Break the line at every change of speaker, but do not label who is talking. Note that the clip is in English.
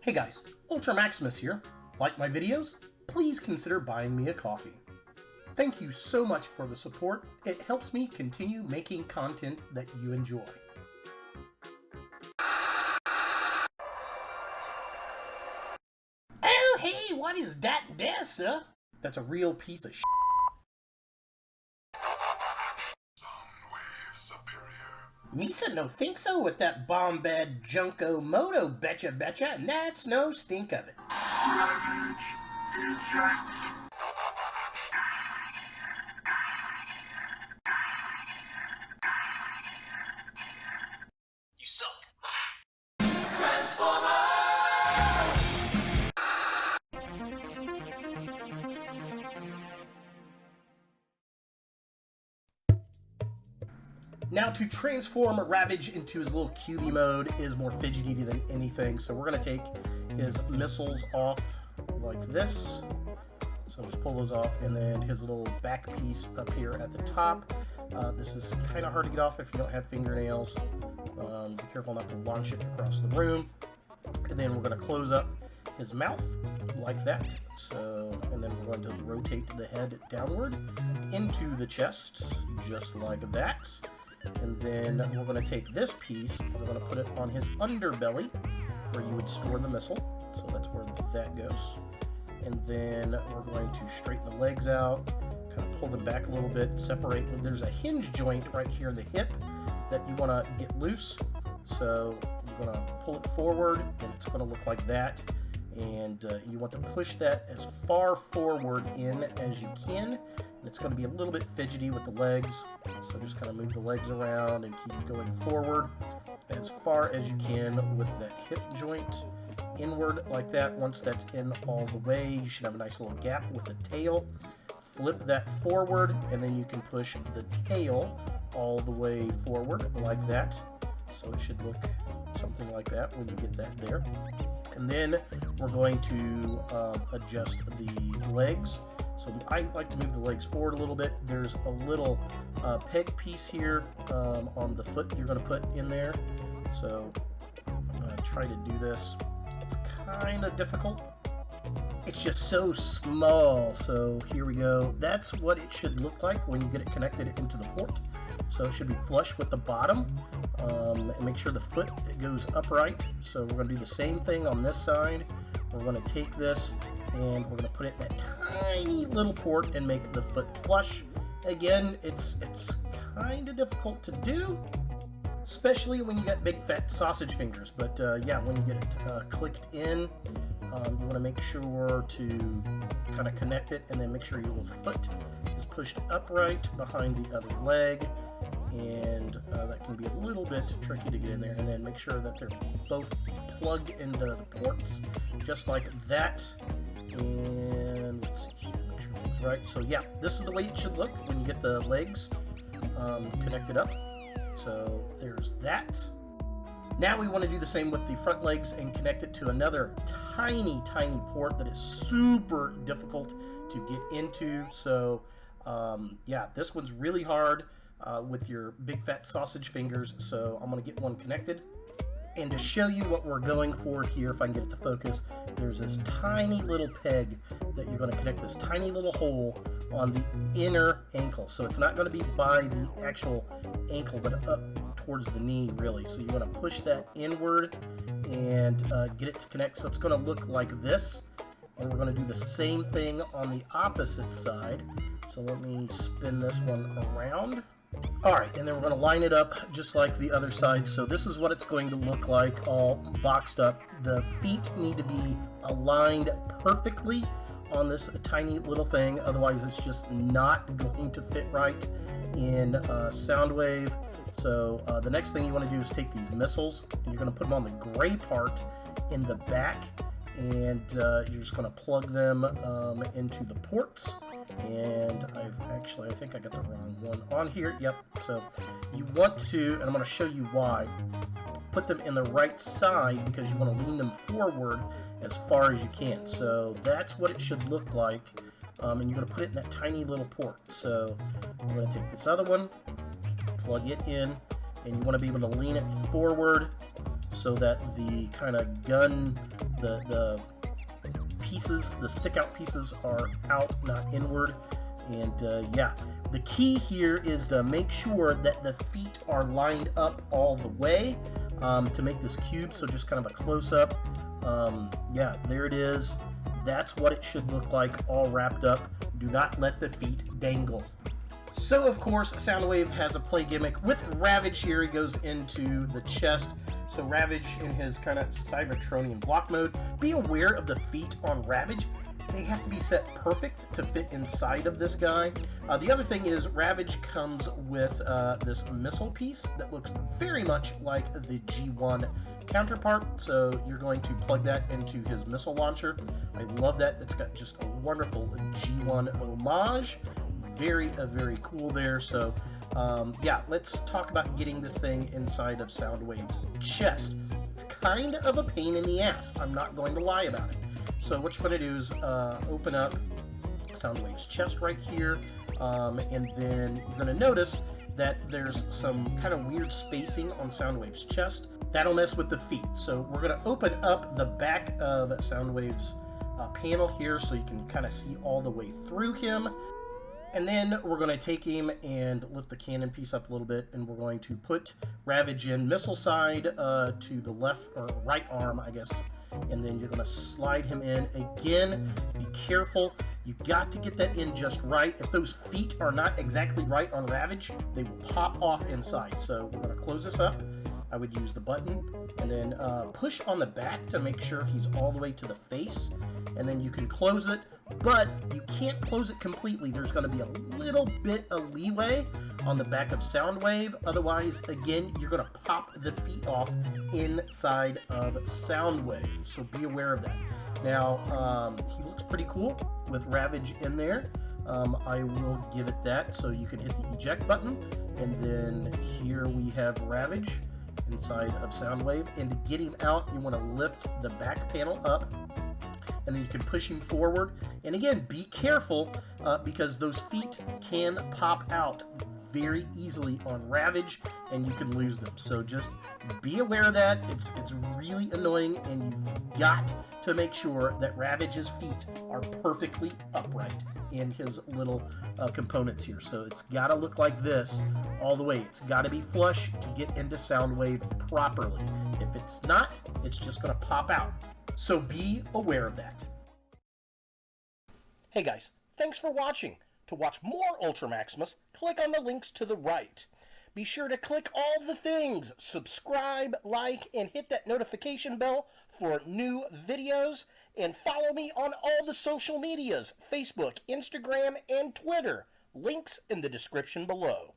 Hey guys, Ultra Maximus here. Like my videos? Please consider buying me a coffee. Thank you so much for the support. It helps me continue making content that you enjoy. Oh hey, what is that there, sir? That's a real piece of shit. Misa no think so with that bombad Junko Moto betcha, and that's no stink of it.
Ravage, eject.
You suck.
Transformers!
Now, to transform Ravage into his little cubey mode is more fidgety than anything, so we're going to take his missiles off like this. So just pull those off, and then his little back piece up here at the top. This is kind of hard to get off if you don't have fingernails. Be careful not to launch it across the room. And then we're going to close up his mouth like that. So, and then we're going to rotate the head downward into the chest, just like that. And then we're going to take this piece and we're going to put it on his underbelly where you would store the missile. So that's where that goes. And then we're going to straighten the legs out, kind of pull them back a little bit, separate. There's a hinge joint right here in the hip that you want to get loose. So you're going to pull it forward and it's going to look like that. And you want to push that as far forward in as you can. And it's going to be a little bit fidgety with the legs. So just kind of move the legs around and keep going forward as far as you can with that hip joint inward like that. Once that's in all the way, you should have a nice little gap with the tail. Flip that forward and then you can push the tail all the way forward like that. So it should look something like that when you get that there. And then we're going to adjust the legs. So I like to move the legs forward a little bit. There's a little peg piece here on the foot you're going to put in there. So I'm going to try to do this. It's kind of difficult. It's just so small. So here we go. That's what it should look like when you get it connected into the port. So it should be flush with the bottom. And make sure the foot goes upright. So we're going to do the same thing on this side. We're going to take this and we're going to put it in that tiny little port and make the foot flush. Again, it's kind of difficult to do, especially when you got big fat sausage fingers. But yeah, when you get it clicked in, you want to make sure to kind of connect it and then make sure your little foot is pushed upright behind the other leg. And that can be a little bit tricky to get in there. And then make sure that they're both plugged into the ports, just like that. And let's see here, make sure it's right. So yeah, this is the way it should look when you get the legs connected up. So there's that. Now we want to do the same with the front legs and connect it to another tiny port that is super difficult to get into. So yeah, this one's really hard with your big fat sausage fingers. So I'm going to get one connected. And to show you what we're going for here, if I can get it to focus, there's this tiny little peg that you're going to connect this tiny little hole on the inner ankle. So it's not going to be by the actual ankle, but up towards the knee, really. So you want to push that inward and get it to connect. So it's going to look like this. And we're going to do the same thing on the opposite side. So let me spin this one around. Alright, and then we're going to line it up just like the other side. So this is what it's going to look like, all boxed up. The feet need to be aligned perfectly on this tiny little thing, otherwise it's just not going to fit right in Soundwave. So the next thing you want to do is take these missiles, and you're going to put them on the gray part in the back, and you're just going to plug them into the ports. And I think I got the wrong one on here. Yep. So you want to, and I'm going to show you why, put them in the right side because you want to lean them forward as far as you can. So that's what it should look like. And you're going to put it in that tiny little port. So I'm going to take this other one, plug it in, and you want to be able to lean it forward so that the kind of gun, the pieces, the stick out pieces are out, not inward. And yeah, the key here is to make sure that the feet are lined up all the way to make this cube. So just kind of a close-up. Yeah, there it is. That's what it should look like, all wrapped up. Do not let the feet dangle. So, of course, Soundwave has a play gimmick. With Ravage here, he goes into the chest. So Ravage in his kind of Cybertronian block mode. Be aware of the feet on Ravage. They have to be set perfect to fit inside of this guy. The other thing is Ravage comes with this missile piece that looks very much like the G1 counterpart. So you're going to plug that into his missile launcher. I love that. It's got just a wonderful G1 homage. Very, very cool there. So yeah, let's talk about getting this thing inside of Soundwave's chest. It's kind of a pain in the ass. I'm not going to lie about it. So what you're going to do is open up Soundwave's chest right here, and then you're going to notice that there's some kind of weird spacing on Soundwave's chest. That'll mess with the feet. So we're going to open up the back of Soundwave's panel here so you can kind of see all the way through him. And then we're going to take him and lift the cannon piece up a little bit, and we're going to put Ravage in missile side to the left or right arm, I guess. And then you're going to slide him in. Again, be careful. You got to get that in just right. If those feet are not exactly right on Ravage, they will pop off inside. So we're going to close this up. I would use the button and then push on the back to make sure he's all the way to the face. And then you can close it, but you can't close it completely. There's going to be a little bit of leeway on the back of Soundwave. Otherwise, again, you're going to pop the feet off inside of Soundwave. So be aware of that. Now, he looks pretty cool with Ravage in there. I will give it that. So you can hit the eject button. And then here we have Ravage inside of Soundwave. And to get him out, you want to lift the back panel up. And then you can push him forward. And again, be careful because those feet can pop out very easily on Ravage and you can lose them. So just be aware of that. It's really annoying, and you've got to make sure that Ravage's feet are perfectly upright in his little components here. So it's got to look like this all the way. It's got to be flush to get into Soundwave properly. If it's not, it's just going to pop out. So be aware of that. Hey guys, thanks for watching. To watch more Ultra Maximus, click on the links to the right. Be sure to click all the things, subscribe, like, and hit that notification bell for new videos, and follow me on all the social medias, Facebook, Instagram, and Twitter. Links in the description below.